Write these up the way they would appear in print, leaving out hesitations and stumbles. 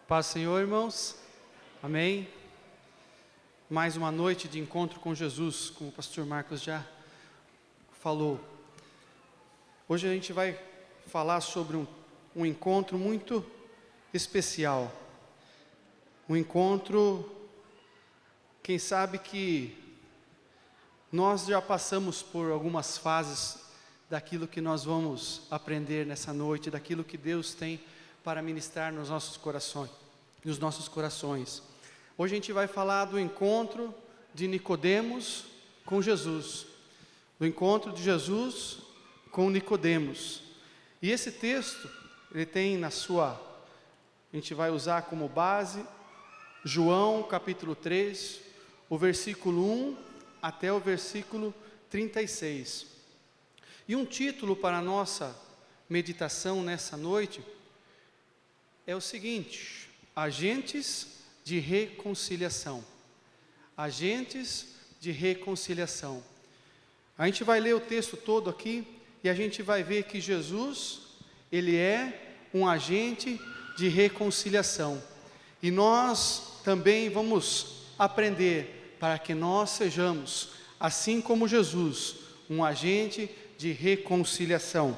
Paz, Senhor, irmãos. Amém. Mais uma noite de encontro com Jesus, como o pastor Marcos já falou. Hoje a gente vai falar sobre um encontro muito especial. Um encontro, quem sabe que nós já passamos por algumas fases daquilo que nós vamos aprender nessa noite, daquilo que Deus tem para ministrar nos nossos corações. Hoje a gente vai falar do encontro de Nicodemos com Jesus. Do encontro de Jesus com Nicodemos. E esse texto, ele tem a gente vai usar como base, João capítulo 3, o versículo 1 até o versículo 36. E um título para a nossa meditação nessa noite é o seguinte: agentes de reconciliação. Agentes de reconciliação. A gente vai ler o texto todo aqui e a gente vai ver que Jesus, ele é um agente de reconciliação. E nós também vamos aprender para que nós sejamos, assim como Jesus, um agente de reconciliação.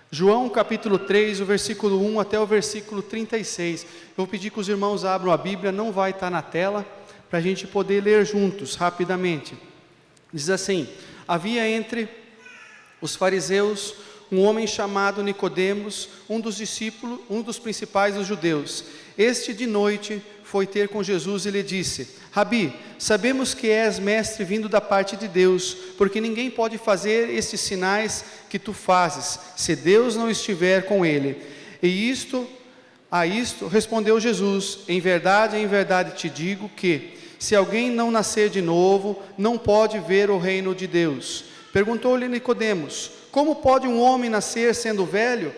João capítulo 3, o versículo 1 até o versículo 36. Eu vou pedir que os irmãos abram a Bíblia, não vai estar na tela, para a gente poder ler juntos, rapidamente. Diz assim: havia entre os fariseus um homem chamado Nicodemos, um dos principais dos judeus. Este de noite foi ter com Jesus e lhe disse: Rabi, sabemos que és mestre vindo da parte de Deus, porque ninguém pode fazer estes sinais que tu fazes, se Deus não estiver com ele. A isto respondeu Jesus: em verdade te digo que, se alguém não nascer de novo, não pode ver o reino de Deus. Perguntou-lhe Nicodemos: como pode um homem nascer sendo velho?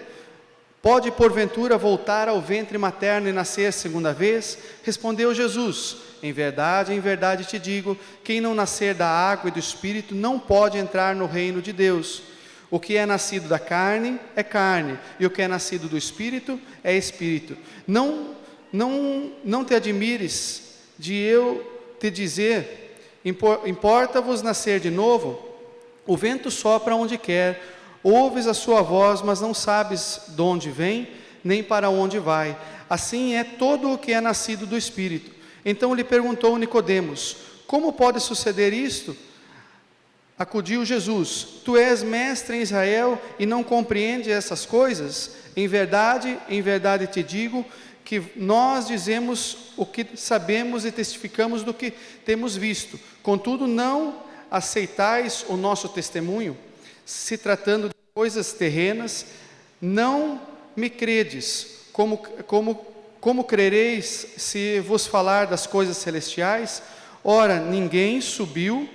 Pode porventura voltar ao ventre materno e nascer segunda vez? Respondeu Jesus: em verdade te digo, quem não nascer da água e do Espírito não pode entrar no reino de Deus. O que é nascido da carne é carne, e o que é nascido do Espírito é Espírito. Não te admires de eu te dizer: importa-vos nascer de novo? O vento sopra onde quer, ouves a sua voz, mas não sabes de onde vem, nem para onde vai. Assim é todo o que é nascido do Espírito. Então lhe perguntou Nicodemos: como pode suceder isto? Acudiu Jesus: tu és mestre em Israel e não compreendes essas coisas? Em verdade te digo que nós dizemos o que sabemos e testificamos do que temos visto. Contudo, não aceitais o nosso testemunho? Se tratando de coisas terrenas, não me credes. Como crereis se vos falar das coisas celestiais? Ora, ninguém subiu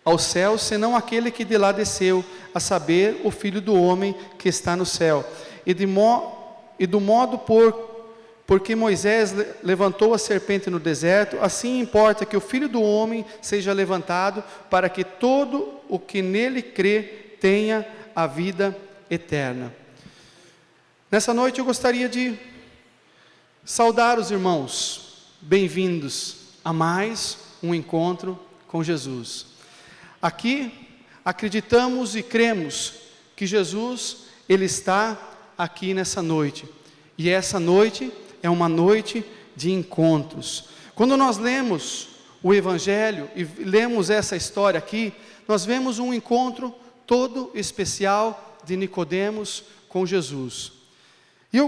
ao céu senão aquele que de lá desceu, a saber, o Filho do homem que está no céu. E do modo porque Moisés levantou a serpente no deserto, assim importa que o Filho do homem seja levantado, para que todo o que nele crê tenha a vida eterna. Nessa noite eu gostaria de saudar os irmãos, bem-vindos a mais um encontro com Jesus. Aqui acreditamos e cremos que Jesus, ele está aqui nessa noite, e essa noite é uma noite de encontros. Quando nós lemos o Evangelho e lemos essa história aqui, nós vemos um encontro todo especial de Nicodemos com Jesus. E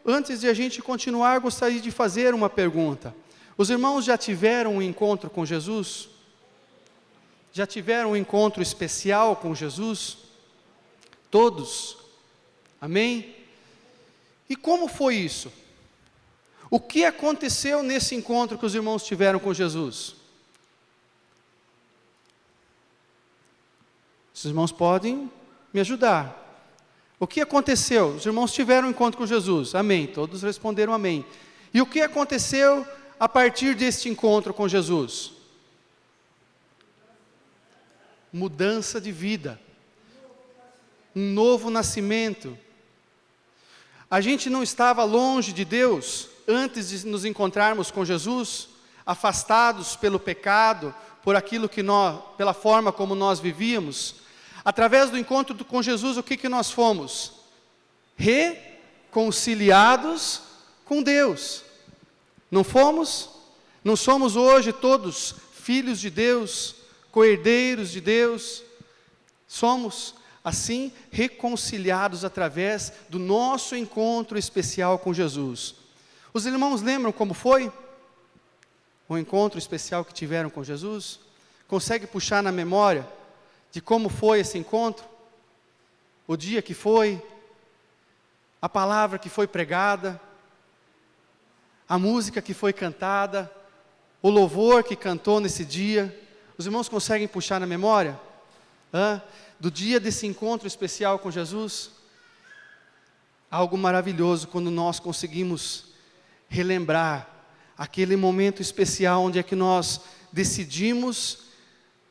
antes de a gente continuar, gostaria de fazer uma pergunta. Os irmãos já tiveram um encontro com Jesus? Já tiveram um encontro especial com Jesus? Todos? Amém? E como foi isso? O que aconteceu nesse encontro que os irmãos tiveram com Jesus? Os irmãos podem me ajudar. O que aconteceu? Os irmãos tiveram um encontro com Jesus. Amém. Todos responderam amém. E o que aconteceu a partir deste encontro com Jesus? Mudança de vida. Um novo nascimento. A gente não estava longe de Deus, antes de nos encontrarmos com Jesus, afastados pelo pecado, por aquilo que nós, pela forma como nós vivíamos, através do encontro com Jesus, o que nós fomos? Reconciliados com Deus. Não fomos? Não somos hoje todos filhos de Deus, co-herdeiros de Deus? Somos, assim, reconciliados através do nosso encontro especial com Jesus. Os irmãos lembram como foi o encontro especial que tiveram com Jesus? Consegue puxar na memória de como foi esse encontro? O dia que foi, a palavra que foi pregada, a música que foi cantada, o louvor que cantou nesse dia. Os irmãos conseguem puxar na memória? Do dia desse encontro especial com Jesus? Algo maravilhoso quando nós conseguimos relembrar aquele momento especial onde é que nós decidimos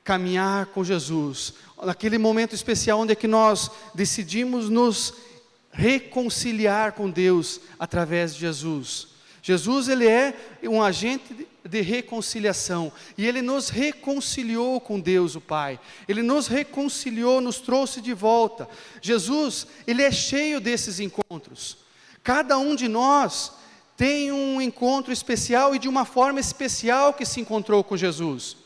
caminhar com Jesus, naquele momento especial onde é que nós decidimos nos reconciliar com Deus através de Jesus. Jesus, ele é um agente de reconciliação, e ele nos reconciliou com Deus o Pai, ele nos reconciliou, nos trouxe de volta. Jesus, ele é cheio desses encontros. Cada um de nós tem um encontro especial e de uma forma especial que se encontrou com Jesus.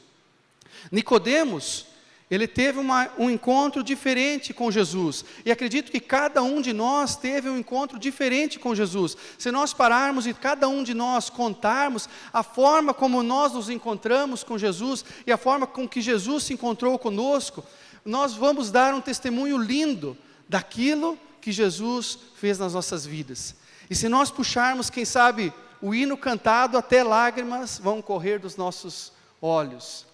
Nicodemos, ele teve um encontro diferente com Jesus, e acredito que cada um de nós teve um encontro diferente com Jesus. Se nós pararmos e cada um de nós contarmos a forma como nós nos encontramos com Jesus, e a forma com que Jesus se encontrou conosco, nós vamos dar um testemunho lindo daquilo que Jesus fez nas nossas vidas. E se nós puxarmos, quem sabe, o hino cantado, até lágrimas vão correr dos nossos olhos,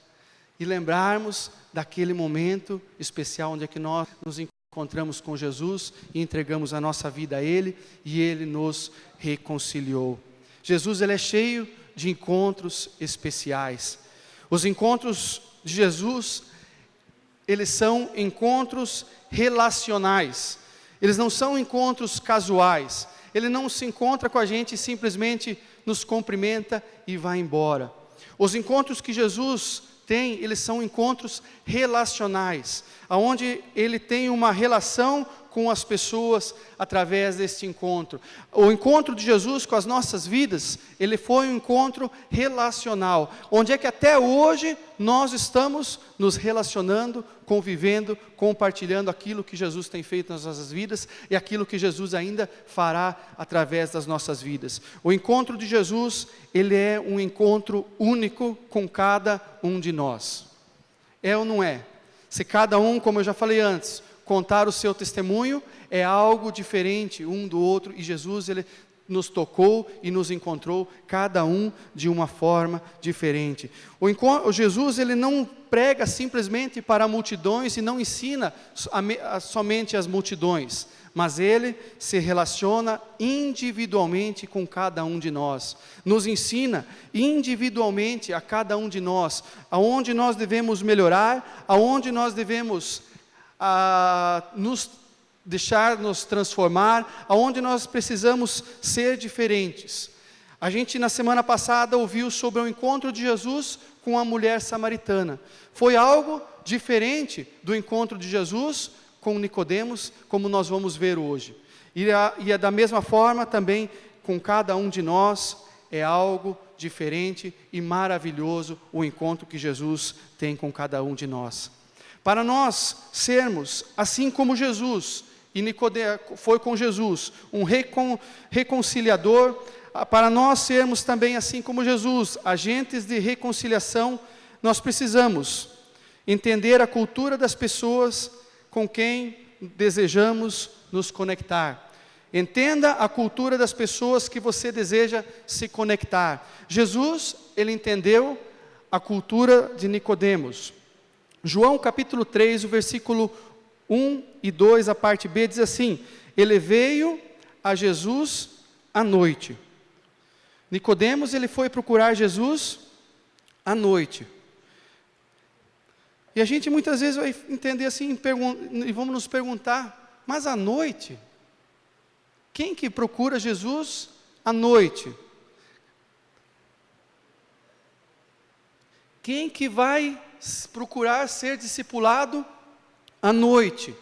e lembrarmos daquele momento especial onde é que nós nos encontramos com Jesus e entregamos a nossa vida a Ele, e Ele nos reconciliou. Jesus, ele é cheio de encontros especiais. Os encontros de Jesus, eles são encontros relacionais. Eles não são encontros casuais. Ele não se encontra com a gente e simplesmente nos cumprimenta e vai embora. Os encontros que Jesus tem, eles são encontros relacionais, onde ele tem uma relação com as pessoas através deste encontro. O encontro de Jesus com as nossas vidas, ele foi um encontro relacional, onde é que até hoje nós estamos nos relacionando, convivendo, compartilhando aquilo que Jesus tem feito nas nossas vidas e aquilo que Jesus ainda fará através das nossas vidas. O encontro de Jesus, ele é um encontro único com cada um de nós. É ou não é? Se cada um, como eu já falei antes, contar o seu testemunho, é algo diferente um do outro, e Jesus, ele nos tocou e nos encontrou, cada um de uma forma diferente. O Jesus, ele não prega simplesmente para multidões e não ensina somente as multidões, mas ele se relaciona individualmente com cada um de nós, nos ensina individualmente a cada um de nós, aonde nós devemos melhorar, aonde nós devemos nos transformar, aonde nós precisamos ser diferentes. A gente na semana passada ouviu sobre o encontro de Jesus com a mulher samaritana. Foi algo diferente do encontro de Jesus com Nicodemos, como nós vamos ver hoje. E é da mesma forma também com cada um de nós, é algo diferente e maravilhoso o encontro que Jesus tem com cada um de nós. Para nós sermos assim como Jesus, e Nicodemo foi com Jesus, um reconciliador, para nós sermos também assim como Jesus, agentes de reconciliação, nós precisamos entender a cultura das pessoas com quem desejamos nos conectar. Entenda a cultura das pessoas que você deseja se conectar. Jesus, ele entendeu a cultura de Nicodemos. João capítulo 3, o versículo 1 e 2, a parte B, diz assim: ele veio a Jesus à noite. Nicodemos, ele foi procurar Jesus à noite. E a gente muitas vezes vai entender assim, e vamos nos perguntar, mas à noite? Quem que procura Jesus à noite? Quem que vai procurar ser discipulado à noite?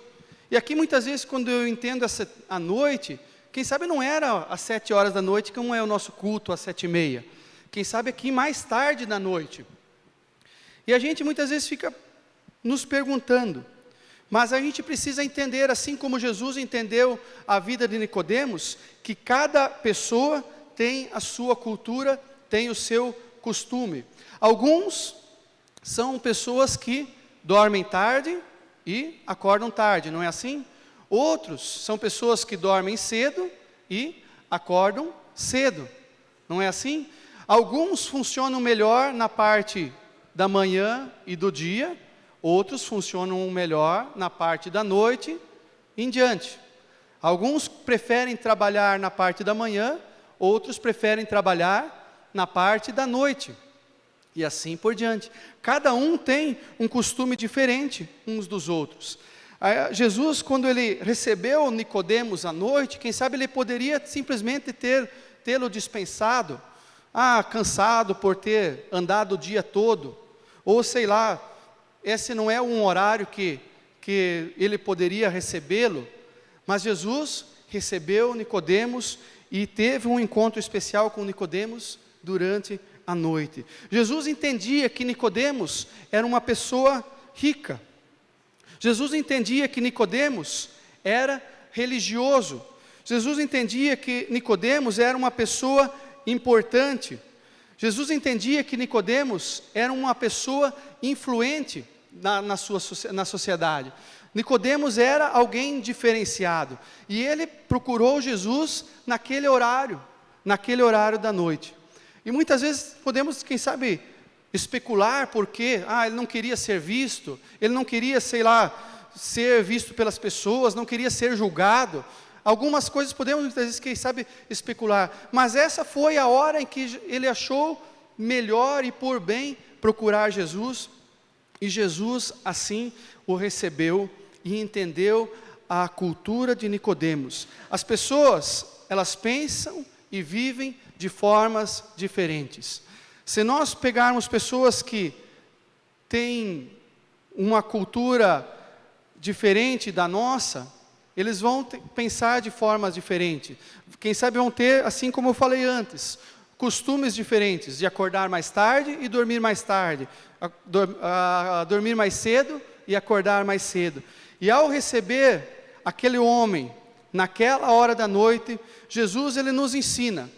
E aqui muitas vezes quando eu entendo essa à noite, quem sabe não era às 7 horas da noite, como é o nosso culto às 7h30. Quem sabe aqui mais tarde da noite. E a gente muitas vezes fica nos perguntando, mas a gente precisa entender, assim como Jesus entendeu a vida de Nicodemos, que cada pessoa tem a sua cultura, tem o seu costume. Alguns são pessoas que dormem tarde e acordam tarde, não é assim? Outros são pessoas que dormem cedo e acordam cedo, não é assim? Alguns funcionam melhor na parte da manhã e do dia, outros funcionam melhor na parte da noite em diante. Alguns preferem trabalhar na parte da manhã, outros preferem trabalhar na parte da noite. E assim por diante. Cada um tem um costume diferente uns dos outros. Jesus, quando ele recebeu Nicodemos à noite, quem sabe ele poderia simplesmente tê-lo dispensado, cansado por ter andado o dia todo, ou sei lá, esse não é um horário que ele poderia recebê-lo, mas Jesus recebeu Nicodemos e teve um encontro especial com Nicodemos durante a noite. Jesus entendia que Nicodemos era uma pessoa rica. Jesus entendia que Nicodemos era religioso. Jesus entendia que Nicodemos era uma pessoa importante. Jesus entendia que Nicodemos era uma pessoa influente na sociedade. Nicodemos era alguém diferenciado. E ele procurou Jesus naquele horário da noite. E muitas vezes podemos, quem sabe, especular porque ele não queria ser visto, ele não queria, sei lá, ser visto pelas pessoas, não queria ser julgado. Algumas coisas podemos muitas vezes, quem sabe, especular, mas essa foi a hora em que ele achou melhor e por bem procurar Jesus, e Jesus assim o recebeu e entendeu a cultura de Nicodemos. As pessoas, elas pensam e vivem de formas diferentes. Se nós pegarmos pessoas que têm uma cultura diferente da nossa, eles vão pensar de formas diferentes. Quem sabe vão ter, assim como eu falei antes, costumes diferentes, de acordar mais tarde e dormir mais tarde, dormir mais cedo e acordar mais cedo. E ao receber aquele homem, naquela hora da noite, Jesus ele nos ensina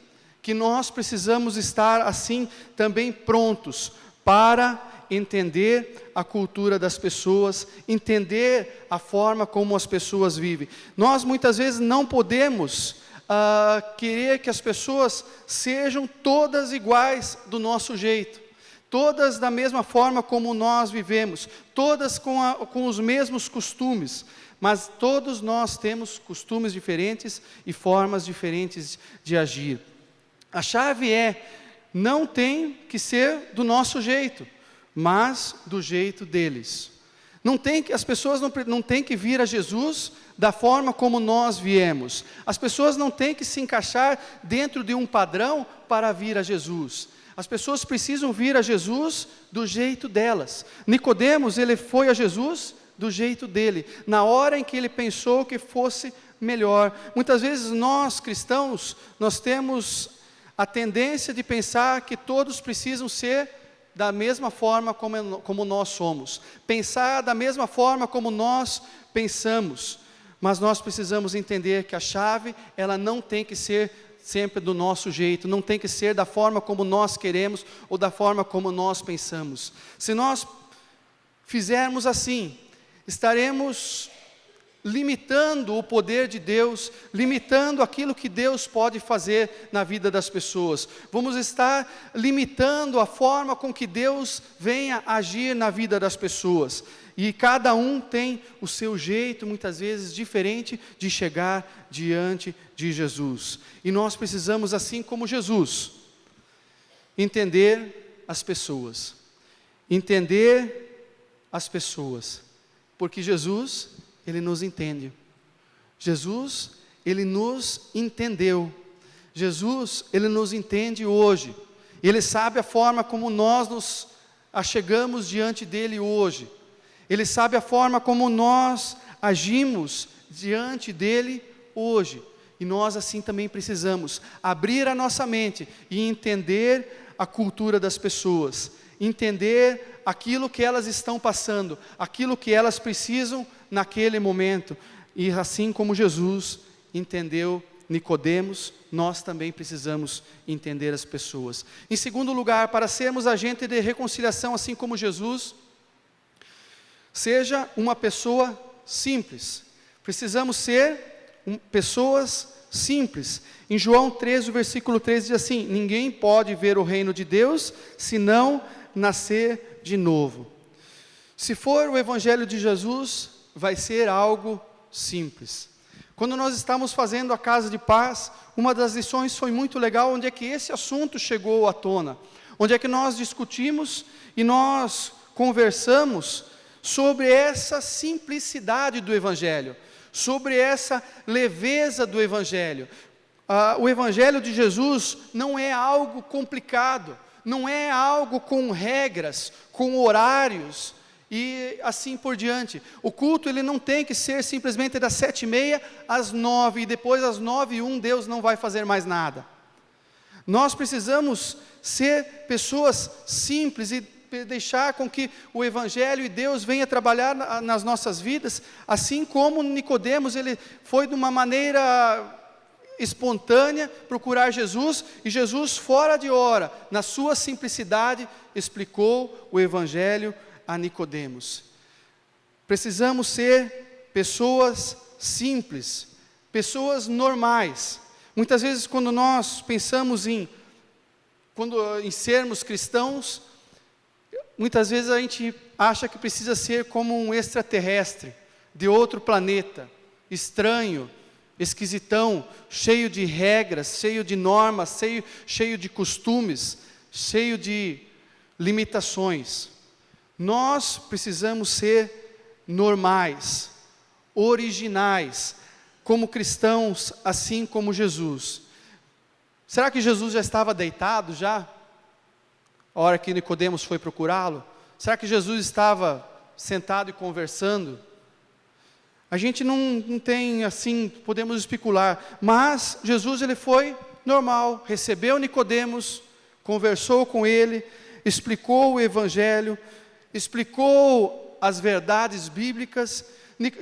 que nós precisamos estar assim também prontos para entender a cultura das pessoas, entender a forma como as pessoas vivem. Nós muitas vezes não podemos querer que as pessoas sejam todas iguais do nosso jeito, todas da mesma forma como nós vivemos, todas com os mesmos costumes, mas todos nós temos costumes diferentes e formas diferentes de agir. A chave não tem que ser do nosso jeito, mas do jeito deles. As pessoas não têm que vir a Jesus da forma como nós viemos. As pessoas não têm que se encaixar dentro de um padrão para vir a Jesus. As pessoas precisam vir a Jesus do jeito delas. Nicodemos, ele foi a Jesus do jeito dele, na hora em que ele pensou que fosse melhor. Muitas vezes nós, cristãos, nós temos a tendência de pensar que todos precisam ser da mesma forma como nós somos, pensar da mesma forma como nós pensamos, mas nós precisamos entender que a chave, ela não tem que ser sempre do nosso jeito, não tem que ser da forma como nós queremos, ou da forma como nós pensamos. Se nós fizermos assim, estaremos limitando o poder de Deus, limitando aquilo que Deus pode fazer na vida das pessoas. Vamos estar limitando a forma com que Deus venha agir na vida das pessoas. E cada um tem o seu jeito, muitas vezes diferente, de chegar diante de Jesus. E nós precisamos, assim como Jesus, entender as pessoas. Entender as pessoas. Porque Jesus, Ele nos entende. Jesus, Ele nos entendeu. Jesus, Ele nos entende hoje. Ele sabe a forma como nós nos achegamos diante dele hoje. Ele sabe a forma como nós agimos diante dele hoje. E nós assim também precisamos abrir a nossa mente e entender a cultura das pessoas, entender aquilo que elas estão passando, aquilo que elas precisam naquele momento. E assim como Jesus entendeu Nicodemos, nós também precisamos entender as pessoas. Em segundo lugar, para sermos agente de reconciliação, assim como Jesus, seja uma pessoa simples. Precisamos ser pessoas simples. Em João 13, o versículo 13 diz assim: ninguém pode ver o reino de Deus se não nascer de novo. Se for o evangelho de Jesus, vai ser algo simples. Quando nós estávamos fazendo a Casa de Paz, uma das lições foi muito legal, onde é que esse assunto chegou à tona, onde é que nós discutimos e nós conversamos sobre essa simplicidade do evangelho, sobre essa leveza do evangelho. O evangelho de Jesus não é algo complicado, não é algo com regras, com horários e assim por diante. O culto ele não tem que ser simplesmente das 7h30 às 9h, e depois às 9h01 Deus não vai fazer mais nada. Nós precisamos ser pessoas simples e deixar com que o evangelho e Deus venha trabalhar nas nossas vidas, assim como Nicodemos, ele foi de uma maneira espontânea procurar Jesus, e Jesus fora de hora, na sua simplicidade, explicou o evangelho a Nicodemos. Precisamos ser pessoas simples, pessoas normais. Muitas vezes quando nós pensamos em sermos cristãos, muitas vezes a gente acha que precisa ser como um extraterrestre, de outro planeta, estranho, esquisitão, cheio de regras, cheio de normas, cheio de costumes, cheio de limitações. Nós precisamos ser normais, originais, como cristãos, assim como Jesus. Será que Jesus já estava deitado já? A hora que Nicodemos foi procurá-lo? Será que Jesus estava sentado e conversando? A gente não tem assim, podemos especular, mas Jesus ele foi normal, recebeu Nicodemos, conversou com ele, explicou o evangelho, explicou as verdades bíblicas.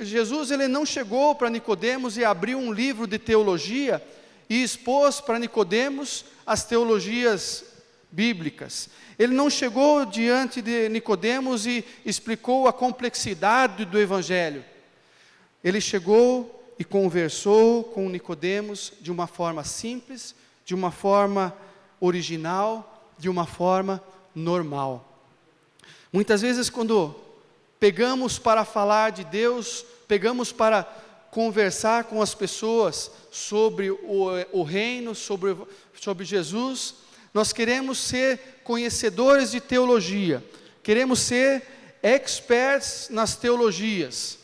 Jesus ele não chegou para Nicodemos e abriu um livro de teologia e expôs para Nicodemos as teologias bíblicas. Ele não chegou diante de Nicodemos e explicou a complexidade do evangelho. Ele chegou e conversou com Nicodemos de uma forma simples, de uma forma original, de uma forma normal. Muitas vezes quando pegamos para falar de Deus, pegamos para conversar com as pessoas sobre o reino, sobre Jesus, nós queremos ser conhecedores de teologia, queremos ser experts nas teologias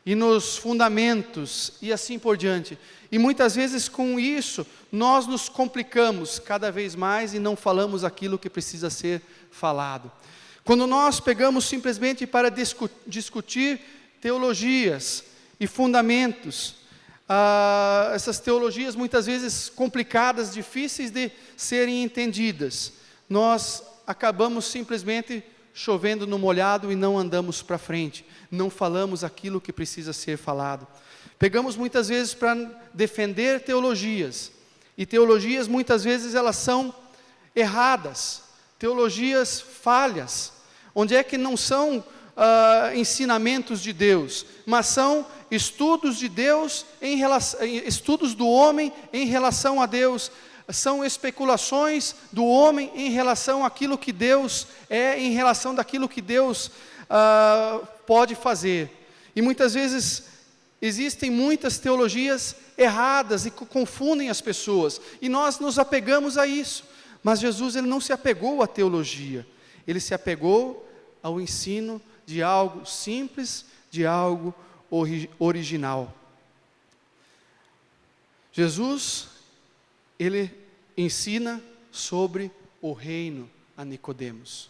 e nos fundamentos e assim por diante. E muitas vezes com isso nós nos complicamos cada vez mais e não falamos aquilo que precisa ser falado. Quando nós pegamos simplesmente para discutir teologias e fundamentos, essas teologias muitas vezes complicadas, difíceis de serem entendidas, nós acabamos simplesmente chovendo no molhado e não andamos para frente, não falamos aquilo que precisa ser falado. Pegamos muitas vezes para defender teologias, e teologias muitas vezes elas são erradas, teologias falhas, onde é que não são ensinamentos de Deus, mas são estudos de Deus, estudos do homem em relação a Deus, são especulações do homem em relação àquilo que Deus é, em relação daquilo que Deus pode fazer. E muitas vezes existem muitas teologias erradas e que confundem as pessoas, e nós nos apegamos a isso. Mas Jesus ele não se apegou à teologia, ele se apegou ao ensino de algo simples, de algo original. Jesus, ele ensina sobre o reino a Nicodemos.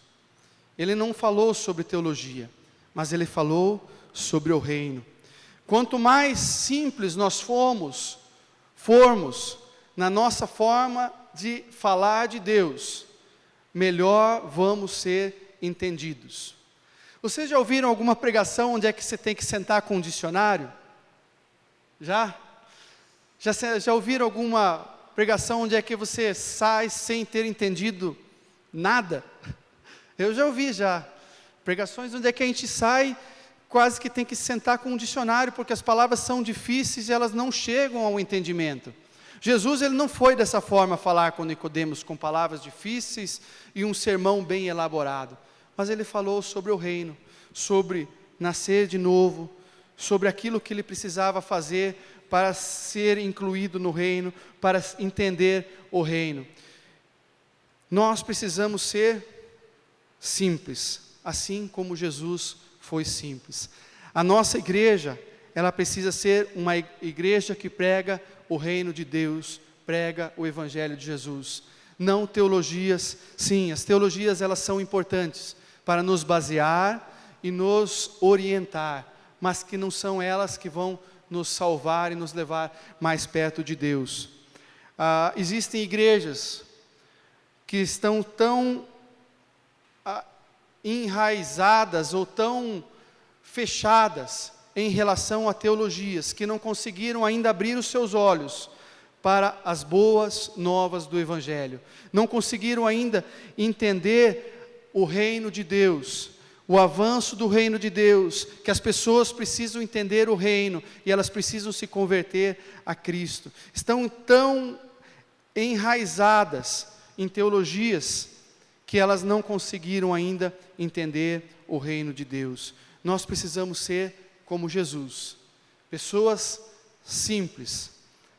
Ele não falou sobre teologia, mas ele falou sobre o reino. Quanto mais simples nós formos na nossa forma de falar de Deus, melhor vamos ser entendidos. Vocês já ouviram alguma pregação onde é que você tem que sentar com um dicionário? Já? Já ouviram alguma pregação onde é que você sai sem ter entendido nada? Eu já ouvi pregações onde é que a gente sai, quase que tem que sentar com um dicionário, porque as palavras são difíceis e elas não chegam ao entendimento. Jesus, ele não foi dessa forma falar com Nicodemos, com palavras difíceis e um sermão bem elaborado, mas ele falou sobre o reino, sobre nascer de novo, sobre aquilo que ele precisava fazer para ser incluído no reino, para entender o reino. Nós precisamos ser simples, assim como Jesus foi simples. A nossa igreja, ela precisa ser uma igreja que prega o reino de Deus, prega o evangelho de Jesus. Não teologias. Sim, as teologias, elas são importantes para nos basear e nos orientar, mas que não são elas que vão nos salvar e nos levar mais perto de Deus. Existem igrejas que estão tão enraizadas ou tão fechadas em relação a teologias, que não conseguiram ainda abrir os seus olhos para as boas novas do Evangelho, não conseguiram ainda entender o reino de Deus, o avanço do reino de Deus, que as pessoas precisam entender o reino, e elas precisam se converter a Cristo. Estão tão enraizadas em teologias, que elas não conseguiram ainda entender o reino de Deus. Nós precisamos ser como Jesus, pessoas simples,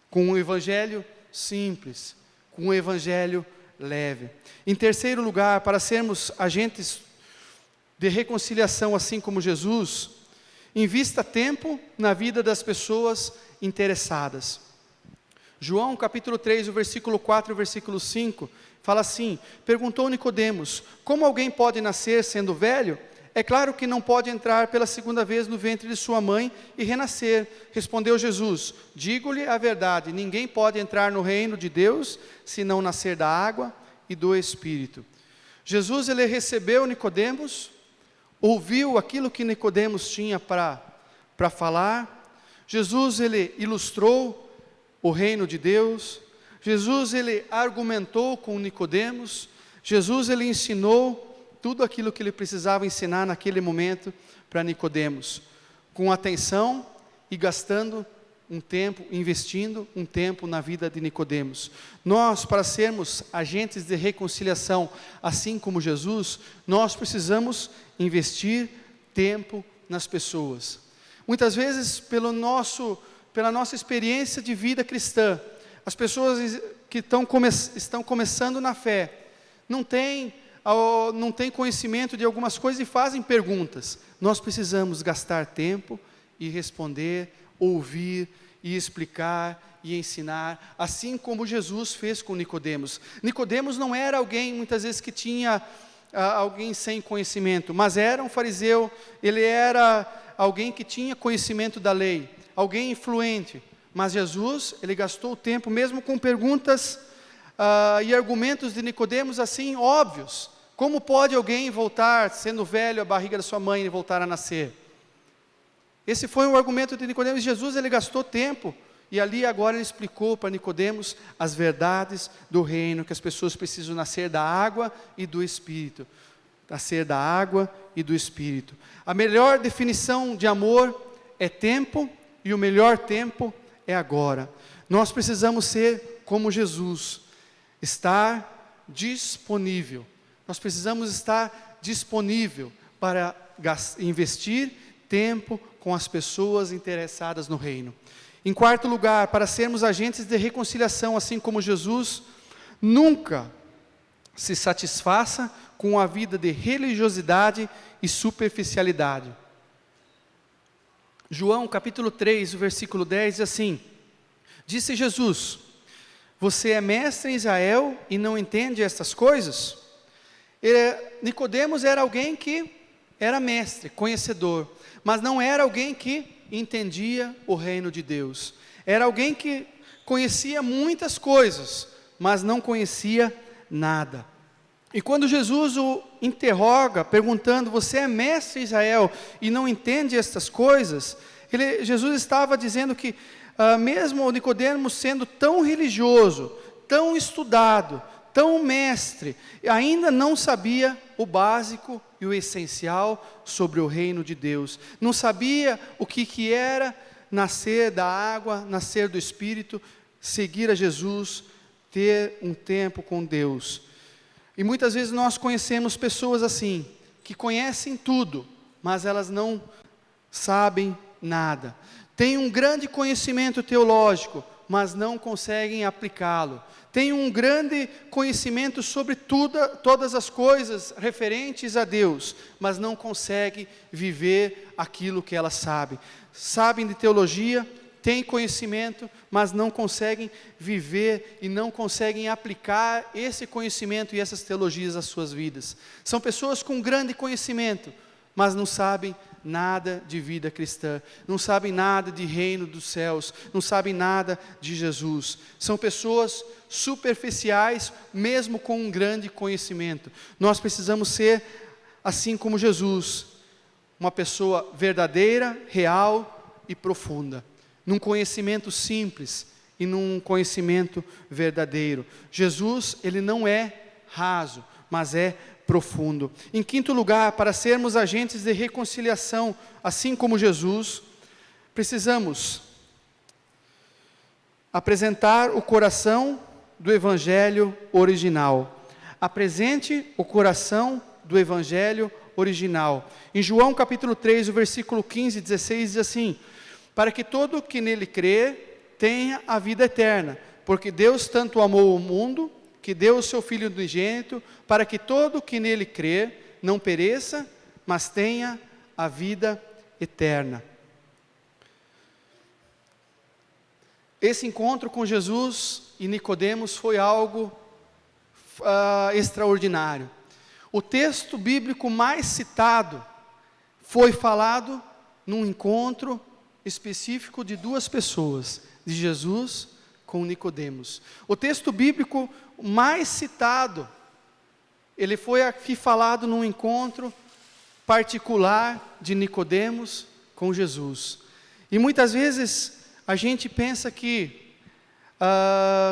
com um evangelho simples, com um evangelho leve. Em terceiro lugar, para sermos agentes de reconciliação, assim como Jesus, invista tempo na vida das pessoas interessadas. João capítulo 3, o versículo 4 e o versículo 5, fala assim: perguntou Nicodemos, como alguém pode nascer sendo velho? É claro que não pode entrar pela segunda vez no ventre de sua mãe e renascer. Respondeu Jesus, digo-lhe a verdade, ninguém pode entrar no reino de Deus, se não nascer da água e do Espírito. Jesus, ele recebeu Nicodemos, ouviu aquilo que Nicodemos tinha para falar. Jesus, ele ilustrou o reino de Deus. Jesus, ele argumentou com Nicodemos. Jesus, ele ensinou tudo aquilo que ele precisava ensinar naquele momento para Nicodemos, com atenção e gastando um tempo, investindo um tempo na vida de Nicodemos. Nós, para sermos agentes de reconciliação, assim como Jesus, nós precisamos investir tempo nas pessoas. Muitas vezes, pela nossa experiência de vida cristã, as pessoas que estão começando na fé, não têm conhecimento de algumas coisas e fazem perguntas. Nós precisamos gastar tempo e responder, ouvir e explicar e ensinar, assim como Jesus fez com Nicodemos. Nicodemos não era alguém, muitas vezes, que tinha alguém sem conhecimento, mas era um fariseu, ele era alguém que tinha conhecimento da lei, alguém influente, mas Jesus, ele gastou o tempo, mesmo com perguntas e argumentos de Nicodemos assim, óbvios. Como pode alguém voltar, sendo velho, a barriga da sua mãe e voltar a nascer? Esse foi o argumento de Nicodemos. Jesus, ele gastou tempo, e ali agora ele explicou para Nicodemos as verdades do reino, que as pessoas precisam nascer da água e do Espírito. Nascer da água e do Espírito. A melhor definição de amor é tempo, e o melhor tempo é agora. Nós precisamos ser como Jesus, estar disponível. Nós precisamos estar disponível para investir tempo com as pessoas interessadas no reino. Em quarto lugar, para sermos agentes de reconciliação, assim como Jesus, nunca se satisfaça com a vida de religiosidade e superficialidade. João capítulo 3, o versículo 10 diz assim: disse Jesus, você é mestre em Israel e não entende estas coisas? Nicodemos era alguém que era mestre, conhecedor, mas não era alguém que entendia o reino de Deus. Era alguém que conhecia muitas coisas, mas não conhecia nada. E quando Jesus o interroga, perguntando: você é mestre Israel e não entende estas coisas? Jesus estava dizendo que mesmo Nicodemos sendo tão religioso, tão estudado, tão mestre, ainda não sabia o básico e o essencial sobre o reino de Deus. Não sabia o que era nascer da água, nascer do Espírito, seguir a Jesus, ter um tempo com Deus. E muitas vezes nós conhecemos pessoas assim, que conhecem tudo, mas elas não sabem nada. Têm um grande conhecimento teológico, mas não conseguem aplicá-lo. Têm um grande conhecimento sobre todas as coisas referentes a Deus, mas não conseguem viver aquilo que elas sabem. Sabem de teologia, têm conhecimento, mas não conseguem viver e não conseguem aplicar esse conhecimento e essas teologias às suas vidas. São pessoas com grande conhecimento, mas não sabem nada de vida cristã, não sabem nada de reino dos céus, não sabem nada de Jesus. São pessoas superficiais, mesmo com um grande conhecimento. Nós precisamos ser assim como Jesus, uma pessoa verdadeira, real e profunda, num conhecimento simples e num conhecimento verdadeiro. Jesus, ele não é raso, mas é profundo. Em quinto lugar, para sermos agentes de reconciliação, assim como Jesus, precisamos apresentar o coração do Evangelho original. Apresente o coração do Evangelho original. Em João capítulo 3, o versículo 15 e 16 diz assim: para que todo que nele crê tenha a vida eterna, porque Deus tanto amou o mundo, que deu o seu Filho unigênito, para que todo que nele crê não pereça, mas tenha a vida eterna. Esse encontro com Jesus e Nicodemos foi algo extraordinário. O texto bíblico mais citado foi falado num encontro específico de duas pessoas, de Jesus com Nicodemos. O texto bíblico mais citado, ele foi aqui falado num encontro particular de Nicodemos com Jesus. E muitas vezes a gente pensa que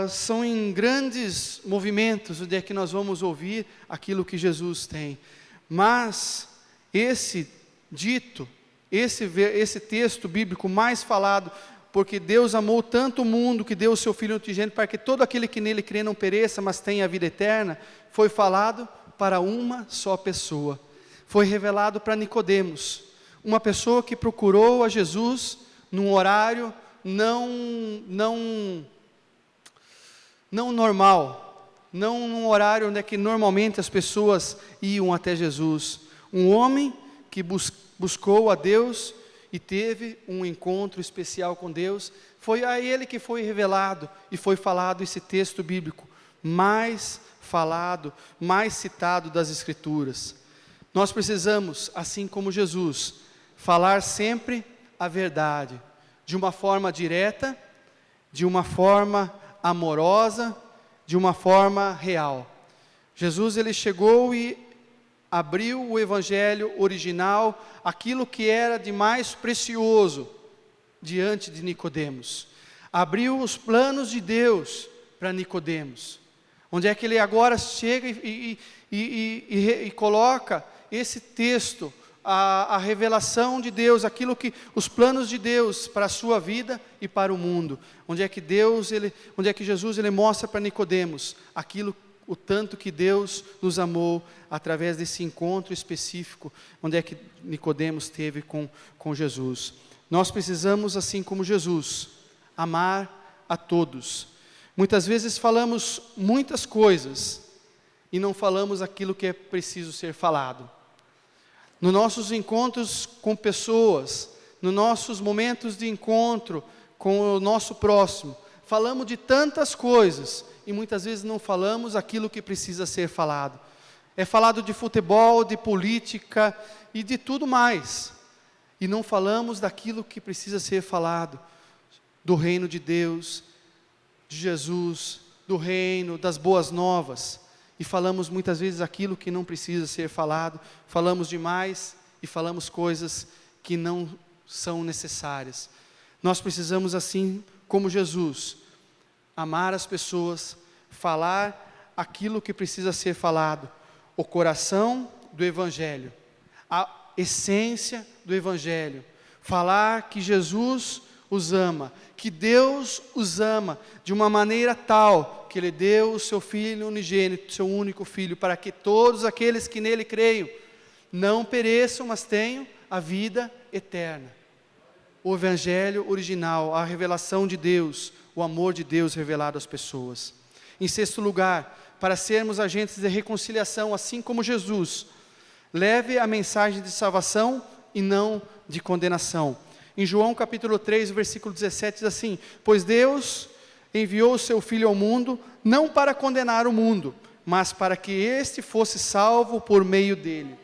são em grandes movimentos onde é que nós vamos ouvir aquilo que Jesus tem. Mas esse texto bíblico mais falado, porque Deus amou tanto o mundo que deu o seu Filho unigênito para que todo aquele que nele crê não pereça, mas tenha a vida eterna, foi falado para uma só pessoa. Foi revelado para Nicodemos, uma pessoa que procurou a Jesus num horário não normal, não num horário onde é que normalmente as pessoas iam até Jesus. Um homem que buscou a Deus e teve um encontro especial com Deus. Foi a ele que foi revelado e foi falado esse texto bíblico mais falado, mais citado das Escrituras. Nós precisamos, assim como Jesus, falar sempre a verdade, de uma forma direta, de uma forma amorosa, de uma forma real. Jesus, ele chegou e abriu o Evangelho original, aquilo que era de mais precioso diante de Nicodemos. Abriu os planos de Deus para Nicodemos, onde é que ele agora chega e coloca esse texto, a revelação de Deus, aquilo que os planos de Deus para a sua vida e para o mundo, onde é que Jesus ele mostra para Nicodemos aquilo, o tanto que Deus nos amou através desse encontro específico, onde é que Nicodemos teve com Jesus. Nós precisamos, assim como Jesus, amar a todos. Muitas vezes falamos muitas coisas e não falamos aquilo que é preciso ser falado. Nos nossos encontros com pessoas, nos nossos momentos de encontro com o nosso próximo, falamos de tantas coisas e muitas vezes não falamos aquilo que precisa ser falado. É falado de futebol, de política e de tudo mais. E não falamos daquilo que precisa ser falado, do reino de Deus, de Jesus, do reino, das boas novas. E falamos muitas vezes aquilo que não precisa ser falado, falamos demais e falamos coisas que não são necessárias. Nós precisamos, assim como Jesus, amar as pessoas, falar aquilo que precisa ser falado, o coração do Evangelho, a essência do Evangelho, falar que Jesus os ama, que Deus os ama de uma maneira tal que Ele deu o seu Filho unigênito, seu único Filho, para que todos aqueles que nele creiam não pereçam, mas tenham a vida eterna. O Evangelho original, a revelação de Deus, o amor de Deus revelado às pessoas. Em sexto lugar, para sermos agentes de reconciliação, assim como Jesus, leve a mensagem de salvação e não de condenação. Em João capítulo 3, versículo 17, diz assim: pois Deus enviou o seu Filho ao mundo, não para condenar o mundo, mas para que este fosse salvo por meio dele.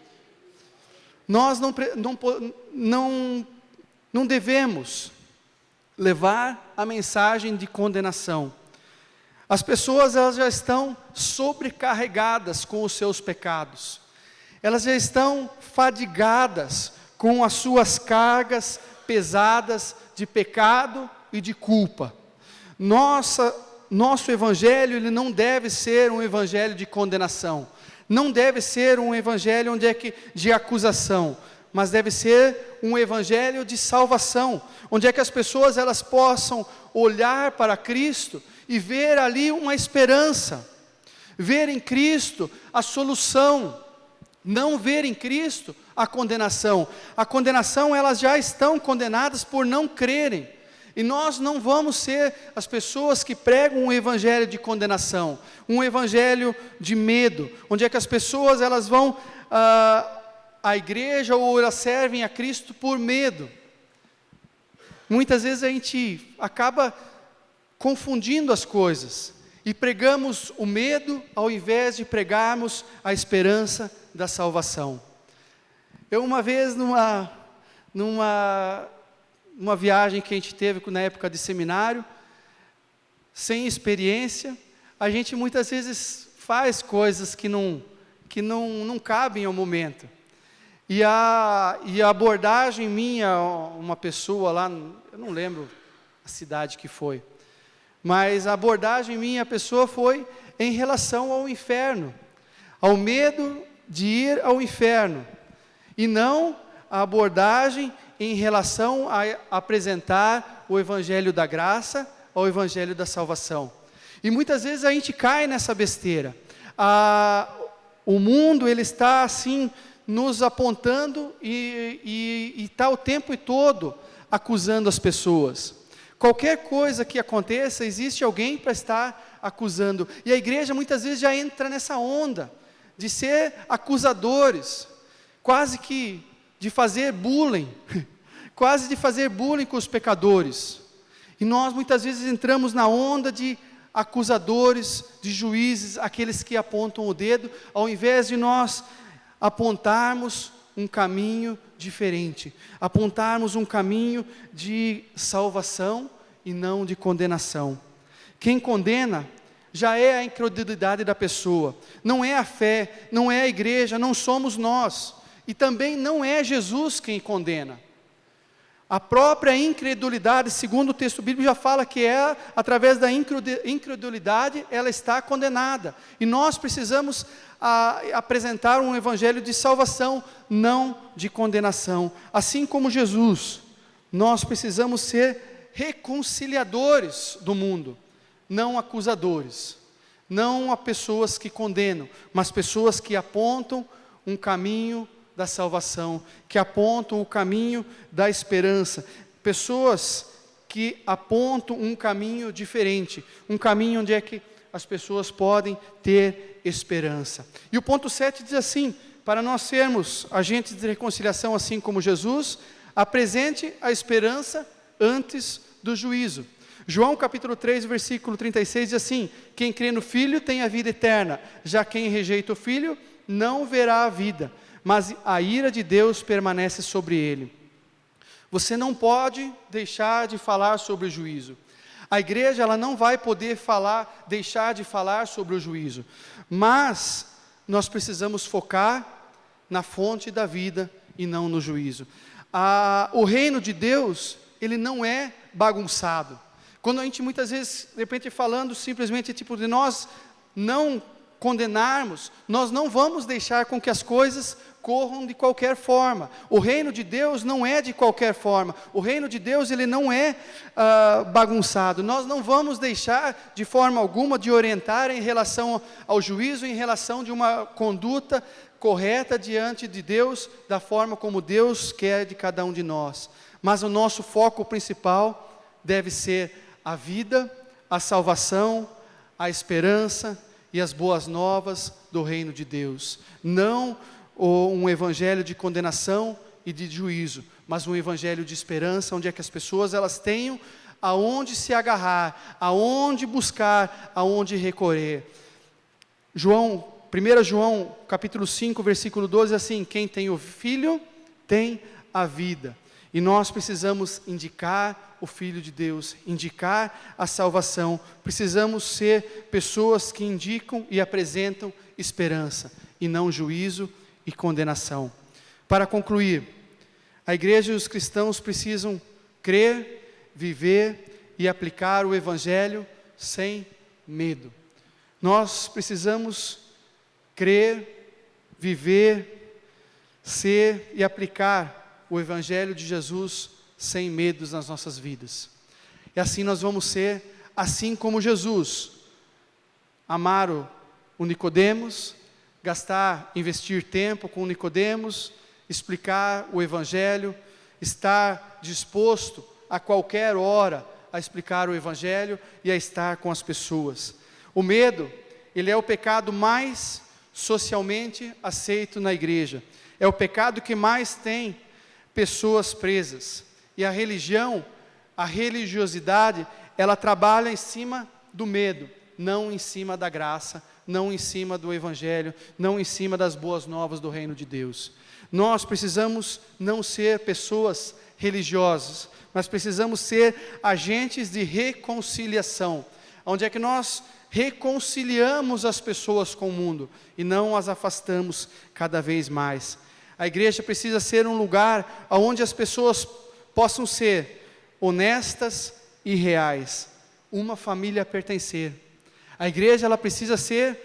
Nós não devemos levar a mensagem de condenação. As pessoas, elas já estão sobrecarregadas com os seus pecados. Elas já estão fadigadas com as suas cargas pesadas de pecado e de culpa. Nosso evangelho, ele não deve ser um evangelho de condenação. Não deve ser um evangelho de acusação, mas deve ser um evangelho de salvação, onde é que as pessoas elas possam olhar para Cristo e ver ali uma esperança, ver em Cristo a solução, não ver em Cristo a condenação. A condenação, elas já estão condenadas por não crerem, e nós não vamos ser as pessoas que pregam um evangelho de condenação, um evangelho de medo, onde é que as pessoas elas vão à igreja ou elas servem a Cristo por medo. Muitas vezes a gente acaba confundindo as coisas e pregamos o medo ao invés de pregarmos a esperança da salvação. Eu uma vez numa viagem que a gente teve na época de seminário, sem experiência, a gente muitas vezes faz coisas que não cabem ao momento. E a abordagem minha, uma pessoa lá, eu não lembro a cidade que foi, mas a abordagem minha, a pessoa foi em relação ao inferno, ao medo de ir ao inferno, e não a abordagem em relação a apresentar o evangelho da graça ao evangelho da salvação. E muitas vezes a gente cai nessa besteira. O mundo, ele está assim, nos apontando e está o tempo todo acusando as pessoas. Qualquer coisa que aconteça, existe alguém para estar acusando. E a igreja muitas vezes já entra nessa onda de ser acusadores, quase que de fazer bullying, quase de fazer bullying com os pecadores. E nós muitas vezes entramos na onda de acusadores, de juízes, aqueles que apontam o dedo, ao invés de nós apontarmos um caminho diferente, apontarmos um caminho de salvação e não de condenação. Quem condena já é a incredulidade da pessoa, não é a fé, não é a igreja, não somos nós, e também não é Jesus quem condena. A própria incredulidade, segundo o texto bíblico, já fala que através da incredulidade, ela está condenada. E nós precisamos apresentar um evangelho de salvação, não de condenação. Assim como Jesus, nós precisamos ser reconciliadores do mundo, não acusadores. Não a pessoas que condenam, mas pessoas que apontam um caminho da salvação, que apontam o caminho da esperança, pessoas que apontam um caminho diferente, um caminho onde é que as pessoas podem ter esperança. E o ponto 7 diz assim: para nós sermos agentes de reconciliação assim como Jesus, apresente a esperança antes do juízo. João capítulo 3, versículo 36 diz assim: quem crê no Filho tem a vida eterna, já quem rejeita o Filho não verá a vida, mas a ira de Deus permanece sobre ele. Você não pode deixar de falar sobre o juízo. A igreja, ela não vai poder deixar de falar sobre o juízo, mas nós precisamos focar na fonte da vida e não no juízo. O reino de Deus, ele não é bagunçado. Quando a gente muitas vezes, de repente falando simplesmente tipo de nós não condenarmos, nós não vamos deixar com que as coisas corram de qualquer forma. O reino de Deus não é de qualquer forma. O reino de Deus, ele não é bagunçado. Nós não vamos deixar de forma alguma de orientar em relação ao juízo, em relação de uma conduta correta diante de Deus, da forma como Deus quer de cada um de nós. Mas o nosso foco principal deve ser a vida, a salvação, a esperança e as boas novas do reino de Deus. Não um evangelho de condenação e de juízo, mas um evangelho de esperança, onde é que as pessoas elas tenham aonde se agarrar, aonde buscar, aonde recorrer. 1 João capítulo 5, versículo 12, assim: quem tem o Filho, tem a vida. E nós precisamos indicar o Filho de Deus, indicar a salvação. Precisamos ser pessoas que indicam e apresentam esperança, e não juízo e condenação. Para concluir, a igreja e os cristãos precisam crer, viver e aplicar o Evangelho sem medo. Nós precisamos crer, viver, ser e aplicar o Evangelho de Jesus sem medos nas nossas vidas. E assim nós vamos ser, assim como Jesus, amar o Nicodemos, investir tempo com Nicodemos, explicar o Evangelho, estar disposto a qualquer hora a explicar o Evangelho e a estar com as pessoas. O medo, ele é o pecado mais socialmente aceito na igreja. É o pecado que mais tem pessoas presas. E a religião, a religiosidade, ela trabalha em cima do medo, não em cima da graça, não em cima do Evangelho, não em cima das boas novas do reino de Deus. Nós precisamos não ser pessoas religiosas, mas precisamos ser agentes de reconciliação, onde é que nós reconciliamos as pessoas com o mundo e não as afastamos cada vez mais. A igreja precisa ser um lugar onde as pessoas possam ser honestas e reais, uma família a pertencer. A igreja, ela precisa ser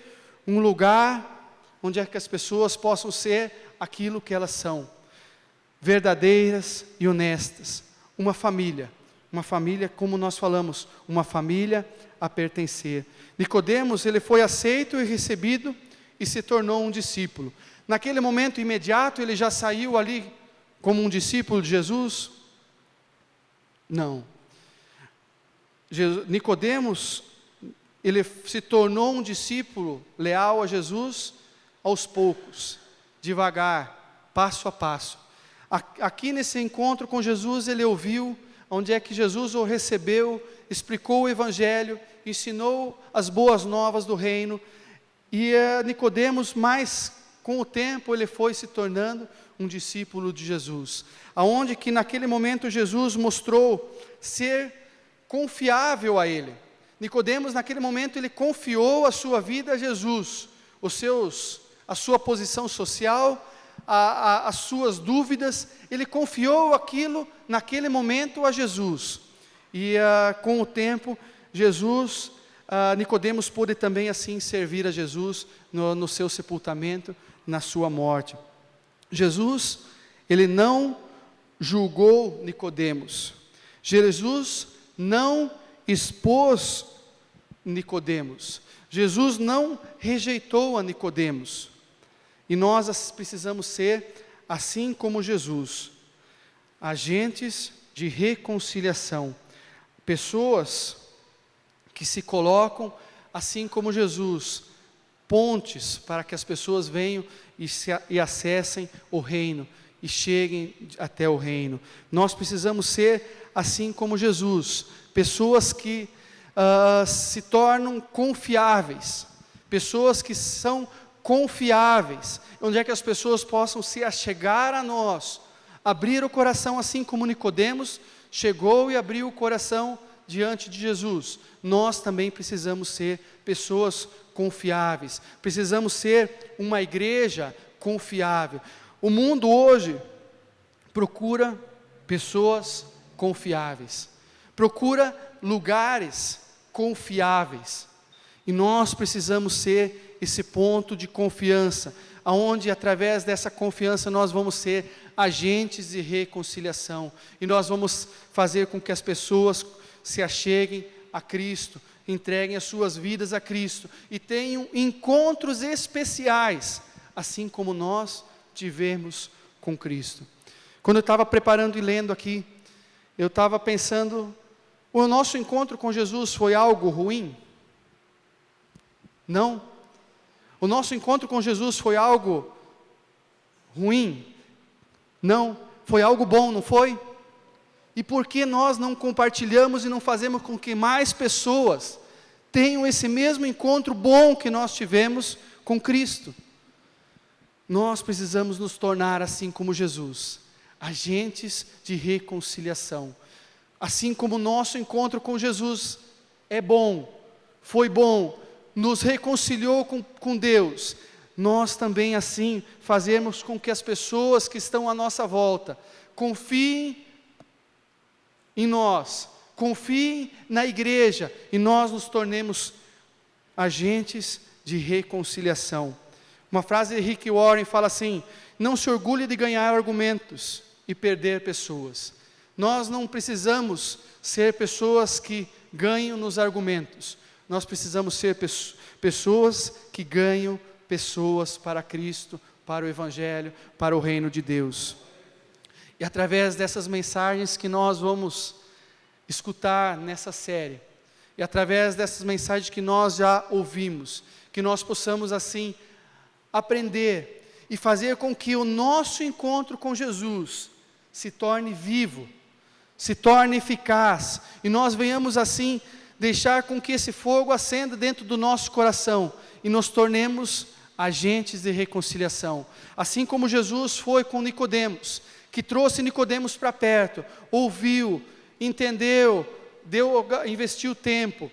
um lugar onde é que as pessoas possam ser aquilo que elas são, verdadeiras e honestas. Uma família como nós falamos, uma família a pertencer. Nicodemos, ele foi aceito e recebido e se tornou um discípulo. Naquele momento imediato, ele já saiu ali como um discípulo de Jesus? Não. Nicodemos, ele se tornou um discípulo leal a Jesus aos poucos, devagar, passo a passo. Aqui nesse encontro com Jesus, ele ouviu onde é que Jesus o recebeu, explicou o Evangelho, ensinou as boas novas do reino, e Nicodemos, mais com o tempo, ele foi se tornando um discípulo de Jesus, aonde que naquele momento Jesus mostrou ser confiável a ele. Nicodemos, naquele momento, ele confiou a sua vida a Jesus, a sua posição social, as suas dúvidas, ele confiou aquilo naquele momento a Jesus. E com o tempo, Nicodemos pôde também assim servir a Jesus no seu sepultamento, na sua morte. Jesus, ele não julgou Nicodemos. Jesus não expôs Nicodemos. Jesus não rejeitou a Nicodemos. E nós precisamos ser, assim como Jesus, agentes de reconciliação, pessoas que se colocam, assim como Jesus, pontes para que as pessoas venham e acessem o reino, e cheguem até o reino. Nós precisamos ser, assim como Jesus, pessoas que se tornam confiáveis, pessoas que são confiáveis, onde é que as pessoas possam se achegar a nós, abrir o coração, assim como Nicodemos chegou e abriu o coração diante de Jesus. Nós também precisamos ser pessoas confiáveis, precisamos ser uma igreja confiável. O mundo hoje procura pessoas confiáveis, procura lugares confiáveis, e nós precisamos ser esse ponto de confiança, aonde através dessa confiança nós vamos ser agentes de reconciliação, e nós vamos fazer com que as pessoas se acheguem a Cristo, entreguem as suas vidas a Cristo, e tenham encontros especiais, assim como nós tivemos com Cristo. Quando eu estava preparando e lendo aqui, eu estava pensando, o nosso encontro com Jesus foi algo ruim? Não. O nosso encontro com Jesus foi algo ruim? Não. Foi algo bom, não foi? E por que nós não compartilhamos e não fazemos com que mais pessoas tenham esse mesmo encontro bom que nós tivemos com Cristo? Nós precisamos nos tornar assim como Jesus, agentes de reconciliação. Assim como o nosso encontro com Jesus é bom, foi bom, nos reconciliou com Deus, nós também assim fazemos com que as pessoas que estão à nossa volta confiem em nós, confiem na igreja, e nós nos tornemos agentes de reconciliação. Uma frase de Rick Warren fala assim: não se orgulhe de ganhar argumentos e perder pessoas. Nós não precisamos ser pessoas que ganham nos argumentos, nós precisamos ser pessoas que ganham pessoas para Cristo, para o Evangelho, para o reino de Deus. E através dessas mensagens que nós vamos escutar nessa série, e através dessas mensagens que nós já ouvimos, que nós possamos assim aprender e fazer com que o nosso encontro com Jesus se torne vivo, se torne eficaz, e nós venhamos assim deixar com que esse fogo acenda dentro do nosso coração, e nos tornemos agentes de reconciliação, assim como Jesus foi com Nicodemos, que trouxe Nicodemos para perto, ouviu, entendeu, investiu tempo,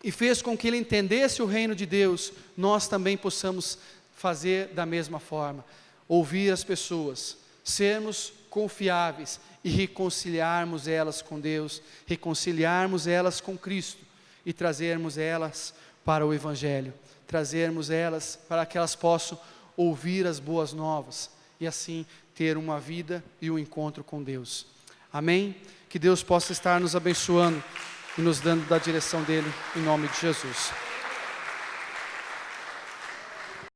e fez com que ele entendesse o reino de Deus. Nós também possamos fazer da mesma forma, ouvir as pessoas, sermos confiáveis e reconciliarmos elas com Deus, reconciliarmos elas com Cristo e trazermos elas para o Evangelho, trazermos elas para que elas possam ouvir as boas novas e assim ter uma vida e um encontro com Deus. Amém? Que Deus possa estar nos abençoando e nos dando da direção dEle, em nome de Jesus.